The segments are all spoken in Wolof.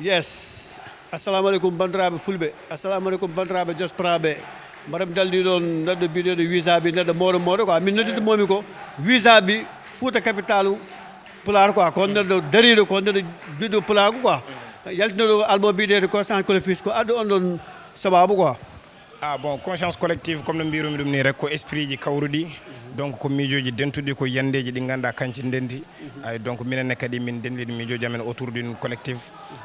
Yes. Assalamu alaikum bandiraɓe fulɓe. Assalamu alaikum bandiraɓe diasporaɓe. Mbaɗam daldi ɗon neɗɗo biɗeɗo visa bi neɗɗo moɗo moɗo quoi. Min noddude momi ko visa bi Fouta capitalu Pulaar quoi. Ko neɗɗo dariɗo ko neɗɗo biɗɗo Pulaar quoi. Yaltinoɗo albo biɗeɗo Conscience Collectif ko addu on ɗon sababu quoi. Ah bon, conscience collective comme no mbirumi ɗum ni rek ko esprit ji kawruɗi donc ko miijoji dentuɗi ko yandeji ɗi ganduɗa kanci ndendi ay donc minenne kadi min dendiɗi miijoji amen autour d'une collective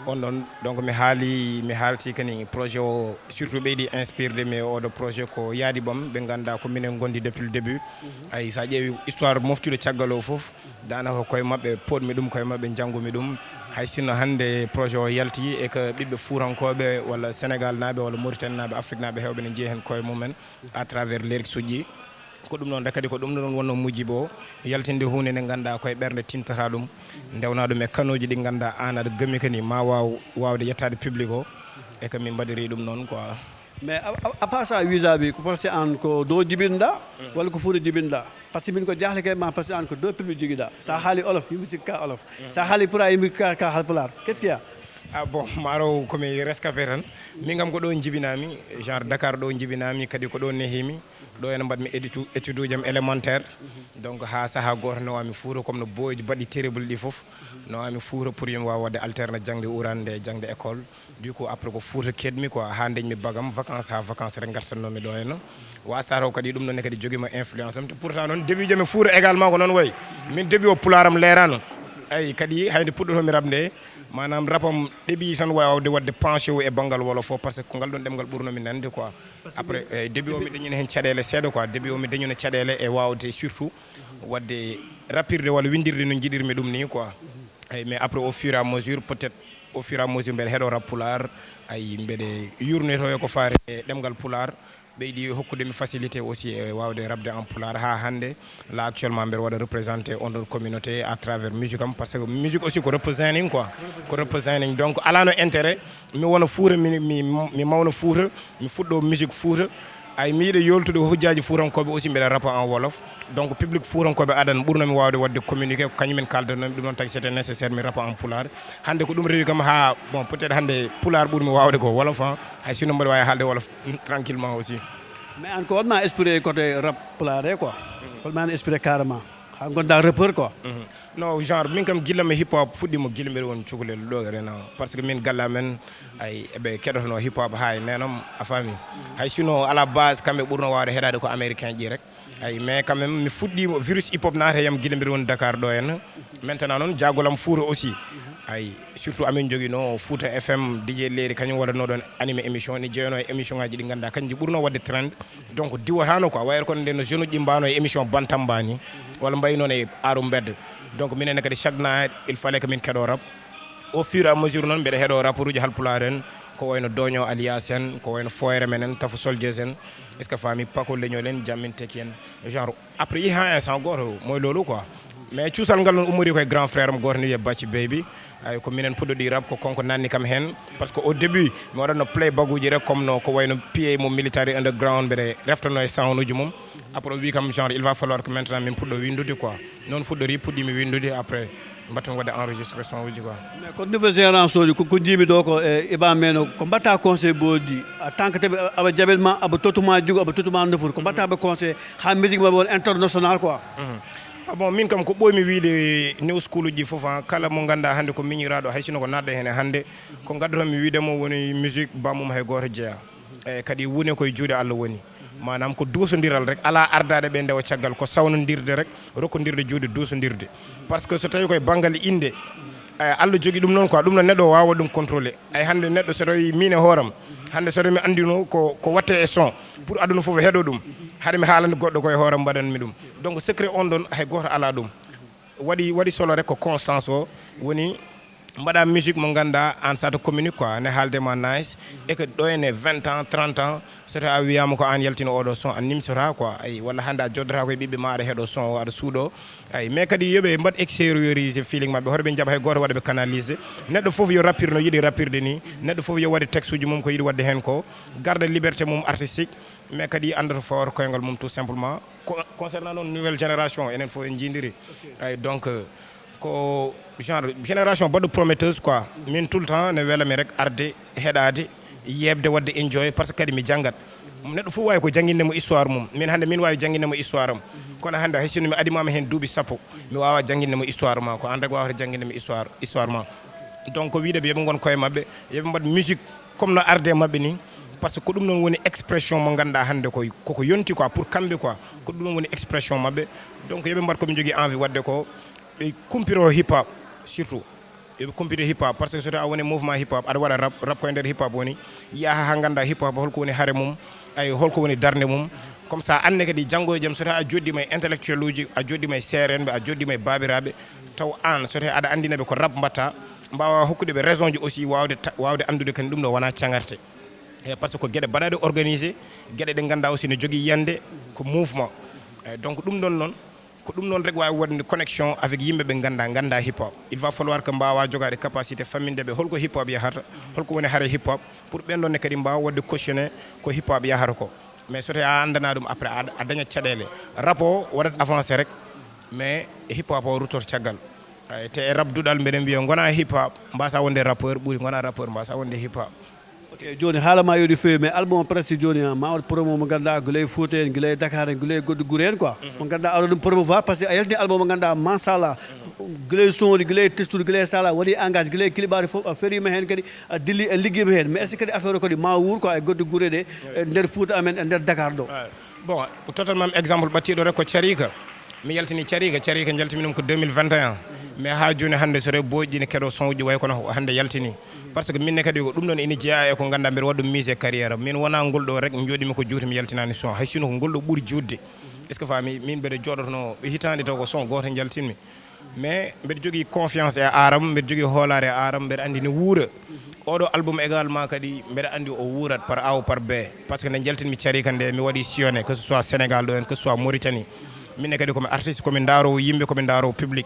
on ɗon donc mi haalti kani projet o surtout ɓeydi inspirde mais oɗo projet ko yaadi ɓam ɓe ganduɗa ko minen gondi depuis le début ay sa ƴeewi histoire moftude caggal o foof danaka koye mabɓe poɗmi ɗum koye mabɓe janggumi ɗum hay sinno hannde projet o yalti e que ɓiɓɓe fuurankoɓe walla sénégal naɓe walla mauritanie naɓe afrique naɓe hewɓe ne jeeyi hen koye mumen à travers lyrique suji ko ɗum noon kadi ko ɗum ɗon wonno mujiba o yaltinde hunde nde ganduɗa koye ɓerde tintata ɗum ndewna ɗum e kanuji ɗi ganduɗa an aɗa gami kani ma wawde yettade public o e que min mbaɗiri ɗum noon quoi. Mais à part ça visa bi ko parce an ko do jibinɗa walla ko Fouta jibinɗa par ce que min ko jahle kay ma par ce an ko deux public joguiɗa sa haali olof yimɓe sikka ka olof sa haali pulaar yimɓe ka halpulaar qu'est ce qu'il y a. Ah bon, maro komi rescapé tan min kam ko ɗo jibinami genre Dakar ɗo jibinami kadi ko ɗo nehimi ɗo ene mbaɗmi étude uji am élémentaire donc ha saaha goto nawami Fouta comme no boyoji baɗɗi terrible ɗi foof nawami Fouta pour yomi wawa wadde alterne jangde urande jangde école du coup après ko Fouta kedmi quoi ha deñmi bagam vacances ha vacances rek gartannomi ɗo henna wasata o kadi ɗum ɗonne kadi joguima influence am te pourtant noon début jami Fouta également ko noon wayi min début o pularam leerano ayi kadi hayde puɗɗotomi rabde manam rapam ɗeeɓi tan wawde wadde penché o e banggal wolof fof par ce que ko ngal ɗon ɗemgal ɓurnomi nande quoi après début o mi dañino hen caɗele seeɗa quoi début o mi dañino caɗele e wawde surtout wadde rappirde walla windirde no jiɗirmi ɗum ni quoi ay mais après au fur et à mesure peut être au fur et à mesure mbeɗa heeɗo rap pulaar ay mbeɗe yurnito e ko faari e ɗemgal pulaar ɓeydi hokkudemi facilité aussi e wawde rabde en pulaar ha hande là actuellement mbeɗa waɗa représenté on ɗon communauté à travers musique am par ce que musique aussi ko representing quoi ko representing donc alano intérêt mi wona Fouta mi mawno Fouta mi fuɗɗo musique Fouta ay mi yiiɗe yoltude hujjaji fuurankoɓe aussi mbeɗa rapa en wolof donc public fuurankoɓe adana ɓurnomi wawde wadde communiqué ko kañumen kaldanomi ɗum noon tagi c'était nécessaire mi rapa en pulaar hande ko ɗum rewi kam ha bon peut être hande pulaar ɓurmi wawde ko wolof hay sinon mbaɗa wawi haalde wolof tranquillement aussi. Mais an ko wonma inspiré côté rap pulaar quoi holma inspiré carrément ha gonda rappeur quoi. non genre min kam guilla mi hip hop fuɗɗima guila mbeɗa woni cukalel ɗo rena par ce que min galla men ay eɓe keɗotono hip hop ha e nenam a faami hay sinon à la base kamɓe ɓurno wawde heɗade ko américain ƴi rek ay mais quand même mi fuɗɗima virus hip hop naata yam guila mbeɗa woni Dakar ɗo henna maintenant noon jagolam Fouta aussi ay surtout amin joguino Fouta FM DJ Leeri kañum waɗano ɗon animé émission ne jeeyano e émission ngaji ɗi ganduɗa kanji ɓurno wadde trend donc diwatano quoi wayre kono nden no jeune uji ɗi mbano e émission bantamba ni walla mbayi noon e aaru mbedde donc minenne kadi chaque night il fallait que min keɗo rap au fur et à mesure noon mbiɗa heeɗo rapport uji halpulaar en ko wayno Doño Alias en ko wayno Foyre menen Tafu Soldiers en est ce que fami Pako Leñol en Jammin Teki en genre après yi ha instant goto moy lolu quoi mais cuusal ngal noon ummori koye grand frère am goto ni wiye Bacci Baby ay ko minen puɗɗoɗi rap ko konko nanni kam hen par ce que au début mi waɗatno play baguji rek comme no ko wayno pied mo military underground mbeɗe reftano e sound uji mum après o wi kam genre il va falloir que maintenant min puɗɗo windude quoi noon fuɗɗori puɗɗimi windude après mbatten wadde enregistrement uji quoi. Mais ko niveau gérance oji ko jiimi ɗo ko e iba meno ko mbatta conseil boodi en tant que teɓe aɓa jaɓelma aɓa tottuma jugo aɓa tottuma nofuru ko mbatta ɓe conseil ha musique maɓe won international quoi. Ah bon min kam ko ɓoymi wiide new school uji foof kala mo ganduɗa hannde ko miñiraɗo hay sino ko nadda hen hannde ko gaddotomi wiidemo woni musique bammum hay goto jeeya e kadi woni koye juuɗe Allah woni manam ko duusodiral rek ala ardade ɓe ndewa caggal ko sawnodirde rek rokkodirde juuɗe duusodirde par ce que so tawi koye banggal inde Allah jogui ɗum noon quoi ɗum no neɗɗo o wawa ɗum contrôlé ay hannde neɗɗo so tawi min e hooram hannde so tawi mi andino ko watte e son pour aduna foof heeɗo ɗum haade mi haalande goɗɗo koye hooram mbaɗanmi ɗum donc secret on ɗon hay goto ala ɗum waɗi solo rek ko constance o woni mbaɗa musique mo ganduɗa an sa to communique quoi ne haaldema nice et que ɗo ene 20 ans 30 ans so tawi a wiyama ko an yaltino oɗo son a nimsota quoi ay walla hannde a joddata koye ɓiɓɓe ma aɗa heeɗo son o aɗa suuɗo ay mais kadi yoɓe mbaɗ extériorise feeling mabɓe hoto ɓe jaaɓa hay goto waɗa ɓe canalise neɗɗo foof yo rappir no yiiɗi rappirde ni neɗɗo foof yo waɗe texte uji mum ko yiiɗi wadde hen ko garda liberté mum artistique mais kadi andata fawata koyngal mum tout simplement concernant noon nouvelle génération enen fof en jindiri ay donc ko genre génération baɗɗo prometteuse quoi min tout le temps ne welami rek arde heɗade yebde wadde enjoy par ce que kadi mi janggat neɗɗo fof wawi ko jangguindemo histoire mum min hannde min wawi jangguindemo histoire am kono hannde hay sinno mi adimama hen duuɓi sappo mi wawa jangguindemo histoire ma ko an rek wawata jangguindemo histoire ma donc wiide ɓe yooɓe gon koye mabɓe yooɓe mbaɗ musique comme no arde mabɓe ni par ce que ko ɗum noon woni expression mo ganduɗa hannde koko yonti quoi pour kamɓe quoi ko ɗum noon woni expression mabɓe donc yooɓe mbaɗ komin jogui envie wadde ko ɓe kumpiro hip hop surtout eɓe kumpito hip hop par ce que so tawi a woni mouvement hip hop aɗa waɗa rap koye nder hip hop woni yaaha ha ganda hip hop holko woni haare mum ay holko woni darde mum comme ça anne kadi janggo e jaam so tawi a joddima e intellectuel uji a joddima e seerenɓe a joddima e babiraɓe taw an so tawi aɗa andinaɓe ko rap mbatta mbawa hokkudeɓe raison ji aussi wawde andude kadi ɗum ɗo wona cagarte e par ce que ko gueɗe mbaɗaɗe organisé gueɗe ɗe ganduɗa aussi ne jogui yiyande ko mouvement donc ɗum ɗon noon ko ɗum noon rek wawi wonde connexion avec yimɓe ɓe ganda hip hop il va falloir que mbawa jogade capacité fammindeɓe holko hip hop yahata holko woni haare hip hop pour ɓen ɗonne kadi mbawa wadde cautionné ko hip hop yahata ko mais so tawi a andana ɗum après a dañat caɗele rap o waɗat avancé rek mais hip hop o rutor caggal te e rap duɗal mbiɗen mbiya gona hip hop mbasa wonde rappeur ɓuuri gona rappeur mbasa wonde hip hop ok joni haalama yooɗi fewi mais album presque joni ma waɗ promo mo ganduɗa guilay Fouta en guilay Dakar en guilay goɗɗo guure en quoi mo ganduɗa aɗa ɗum promouvoir par ce que a yaltini album mo ganduɗa machallah guilay son uji guilay testude guilay sala waɗi engage guilay cliɓaɗe foof a ferima hen kadi a dilli a ligguima hen mais est ce que kadi affaire o kadi ma wuur quoi e goɗɗo guure ɗe e nder Fouta amen e nder Dakar ɗo bon totalement exemple ɓattiɗo rek ko Thiarika mi yaltini Thiarika jaltiminum ko 2021 mais ha joni hannde so rew boyɗi ne keɗo son uji way kono hannde yaltini par ce que minne kadi ko ɗum ɗon ene jeeya e ko ganduɗa mbiɗa waɗɗum mise carriére min wona ngol ɗo rek jooɗimi ko juuti mi yaltinani son hay sino ko ngol ɗo ɓuuri judde est ce que fami min mbeɗa jooɗotono hitande taw ko son goto jaltinmi mais mbeɗa jogui confiance e aram mbeɗa jogui hoolare e aram mbeɗa andi ne wuura oɗo album également kadi mbeɗa andi o wuurat par A ou par B par ce que nde jaltinmi Thiarika nde mi waɗi sillonné que ce soit Sénégal ɗo en que ce soit Mauritanie minne kadi komi artiste komi darowo yimɓe komi darowo public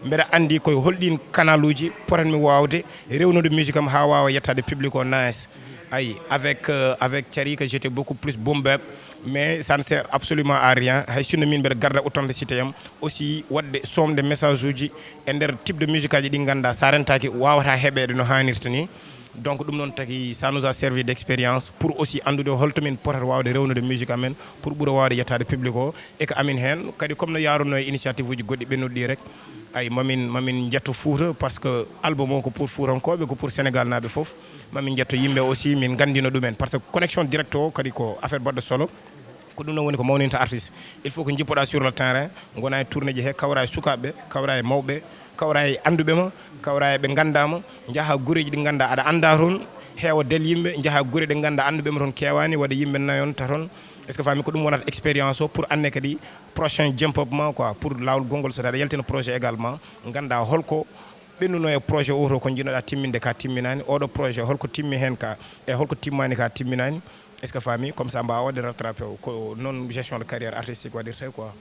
mbeɗa andi koye holɗin canal uji potanmi wawde rewnude musique am ha wawa yettade public o nice ayi avec Thiarika j'étais beaucoup plus boom bap mais ça ne sert absolument à rien hay sinno min mbeɗa garda authenticité yam aussi wadde somde message uji e nder type de musique aji ɗi ganduɗa sa rentaki wawata heɓede no hannirta ni donc ɗum noon tagi ça nous a servi d' expérience pour aussi andude holto min potata wawde rewnude musique amen pour ɓuura wawde yettade public o et que amin hen kadi comme no yaruno e initiative uji goɗɗi ɓennuɗi rek ay mamin jetto Fouta parce que album o ko pour Foutankoɓe ko pour Sénégal naɓe foof mamin jetto yimɓe aussi min gandino ɗumen par ce que connexion direct o kadi ko affaire baɗɗo solo ko ɗum ɗon woni ko mawninta artiste il faut ko jippoɗa sur le terrain gona e tourné ji he kawra e sukaɓeɓe kawra e mawɓe kawra e anduɓema kawra e ɓe gandama jaaha guureji ɗi ganduɗa aɗa anda toon heewa del yimɓe jaaha guure ɗe ganduɗa anduɓema toon kewani waɗa yimɓe nayonta toon est ce que fami ko ɗum wonata expérience o pour anne kadi prochain jump up ma quoi pour lawol gongol so tawi aɗa yaltina projet également ganda holko ɓennuno e projet o to ko jinnoɗa timminde ka timminani oɗo projet holko timmi hen ka e holko timmani ka timminani est ce que fami comme ça mbawa wadde rattrapé o ko noon gestion de carrière artistique waɗirte quoi